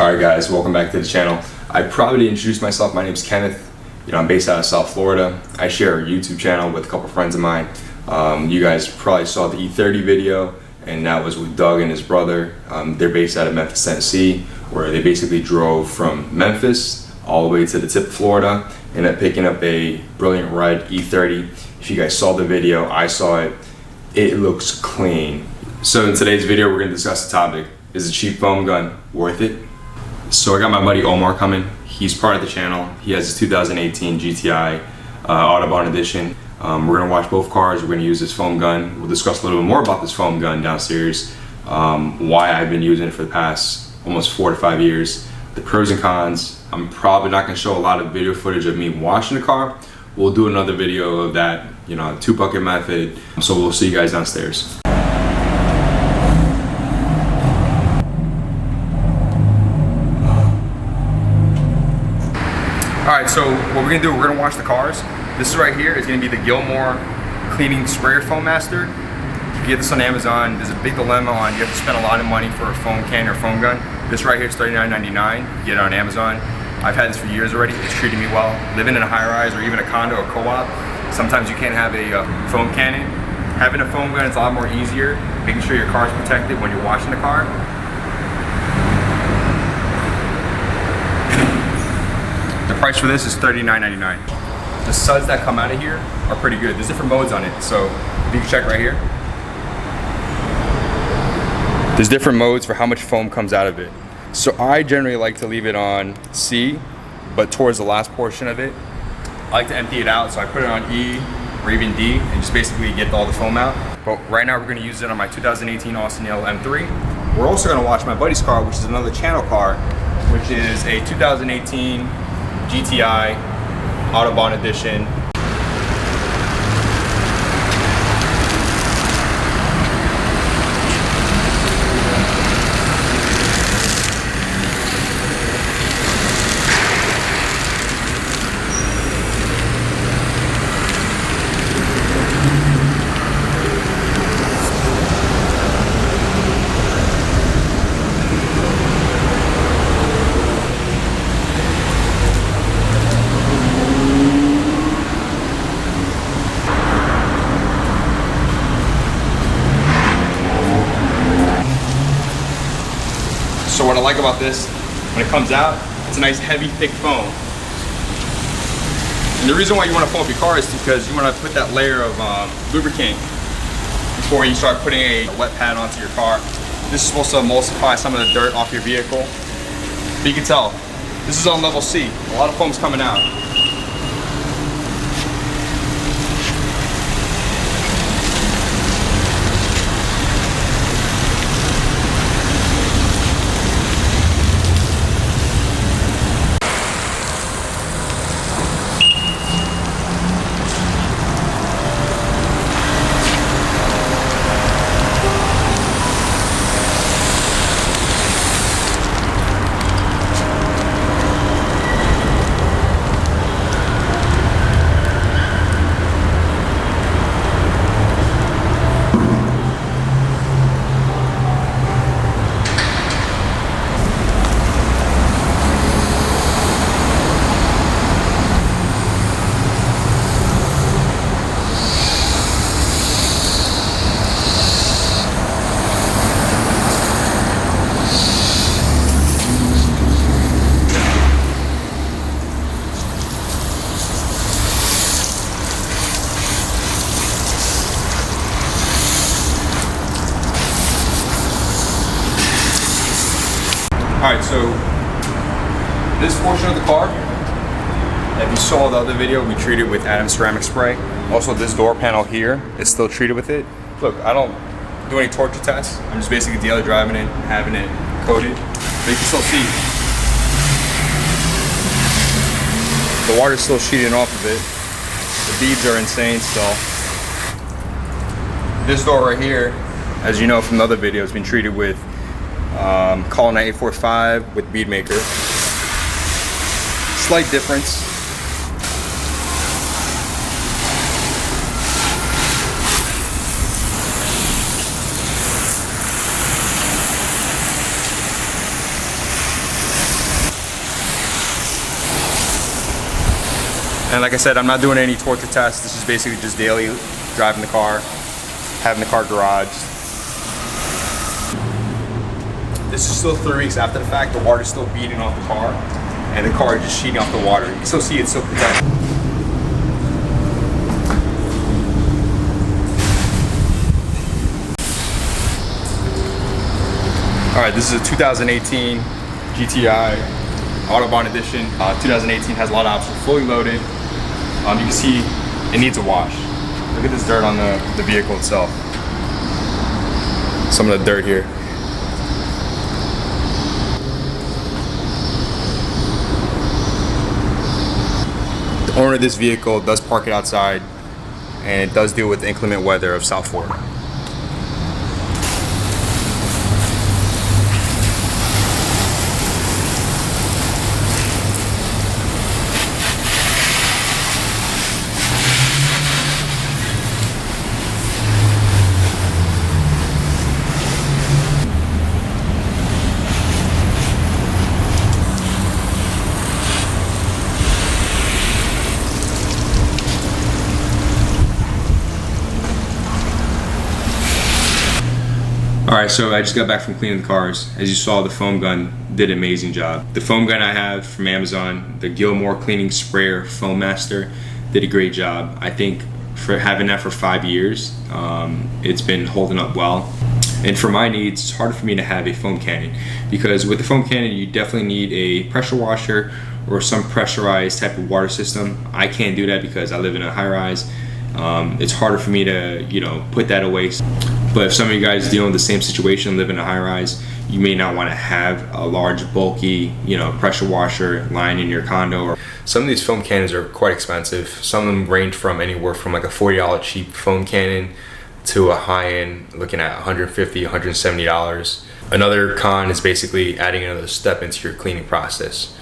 Alright guys, welcome back to the channel. I probably introduced myself. My name is Kenneth. I'm based out of South Florida. I share a YouTube channel with a couple friends of mine. You guys probably saw the E30 video, and that was with Doug and his brother. They're based out of Memphis, Tennessee, where they basically drove from Memphis all the way to the tip of Florida, and then picking up a brilliant red E30. If you guys saw the video, I saw it. It looks clean. So in today's video, we're going to discuss the topic: is a cheap foam gun worth it? So I got my buddy Omar coming. He's part of the channel. He has his 2018 GTI Autobahn edition. We're gonna watch both cars. We're gonna use this foam gun. We'll discuss a little bit more about this foam gun downstairs, why I've been using it for the past almost 4 to 5 years, the pros and cons. I'm probably not gonna show a lot of video footage of me washing the car. We'll do another video of that, 2-bucket method. So we'll see you guys downstairs. Alright, so what we're going to do, we're going to wash the cars. This right here is going to be the Gilmour Cleaning Sprayer Foam Master. You can get this on Amazon. There's a big dilemma on you have to spend a lot of money for a foam can or foam gun. This right here is $39.99. You get it on Amazon. I've had this for years already. It's treated me well. Living in a high-rise or even a condo or co-op, sometimes you can't have a foam cannon. Having a foam gun is a lot more easier, making sure your car is protected when you're washing the car. The price for this is $39.99. The suds that come out of here are pretty good. There's different modes on it, so if you can check right here. There's different modes for how much foam comes out of it. So I generally like to leave it on C, but towards the last portion of it, I like to empty it out, so I put it on E or even D and just basically get all the foam out. But right now we're gonna use it on my 2018 Austin M3. We're also gonna watch my buddy's car, which is another channel car, which is a 2018 GTI Autobahn edition. So what I like about this, when it comes out, it's a nice heavy, thick foam. And the reason why you want to foam up your car is because you want to put that layer of lubricant before you start putting a wet pad onto your car. This is supposed to emulsify some of the dirt off your vehicle. But you can tell, this is on level C. A lot of foam's coming out. Alright, so this portion of the car, if you saw the other video, we treated with Adam's ceramic spray. Also, this door panel here is still treated with it. Look, I don't do any torture tests. I'm just basically daily driving it, having it coated. But you can still see the water's still sheeting off of it. The beads are insane still. This door right here, as you know from the other video, has been treated with Colin 845 with bead maker. Slight difference. And like I said, I'm not doing any torture tests. This is basically just daily driving the car, having the car garaged. This is still 3 weeks after the fact. The water's still beating off the car, and the car is just sheeting off the water. You can still see it's still protected. All right, this is a 2018 GTI Autobahn Edition. 2018 has a lot of options, fully loaded. You can see it needs a wash. Look at this dirt on the vehicle itself. Some of the dirt here. The owner of this vehicle does park it outside, and it does deal with the inclement weather of South Florida. Alright, so I just got back from cleaning the cars. As you saw, the foam gun did an amazing job. The foam gun I have from Amazon, the Gilmour Cleaning Sprayer Foam Master, did a great job. I think for having that for 5 years, it's been holding up well. And for my needs, it's harder for me to have a foam cannon, because with the foam cannon, you definitely need a pressure washer or some pressurized type of water system. I can't do that because I live in a high-rise. It's harder for me to, put that away. But if some of you guys dealing with the same situation, live in a high-rise, you may not want to have a large, bulky, pressure washer lying in your condo. Or some of these foam cannons are quite expensive. Some of them range from anywhere from like a $40 cheap foam cannon to a high-end looking at $150, $170. Another con is basically adding another step into your cleaning process.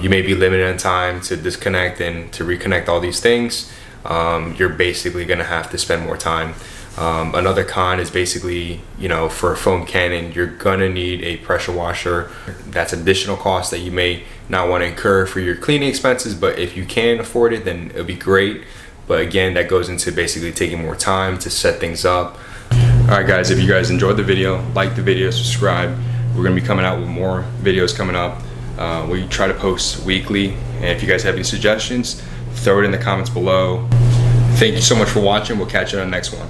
You may be limited in time to disconnect and to reconnect all these things. You're basically going to have to spend more time. Another con is basically, for a foam cannon, you're gonna need a pressure washer. That's additional cost that you may not want to incur for your cleaning expenses, but if you can afford it, then it'll be great. But again, that goes into basically taking more time to set things up. Alright guys, if you guys enjoyed the video, like the video, subscribe. We're gonna be coming out with more videos coming up. We try to post weekly, and if you guys have any suggestions, throw it in the comments below. Thank you so much for watching. We'll catch you on the next one.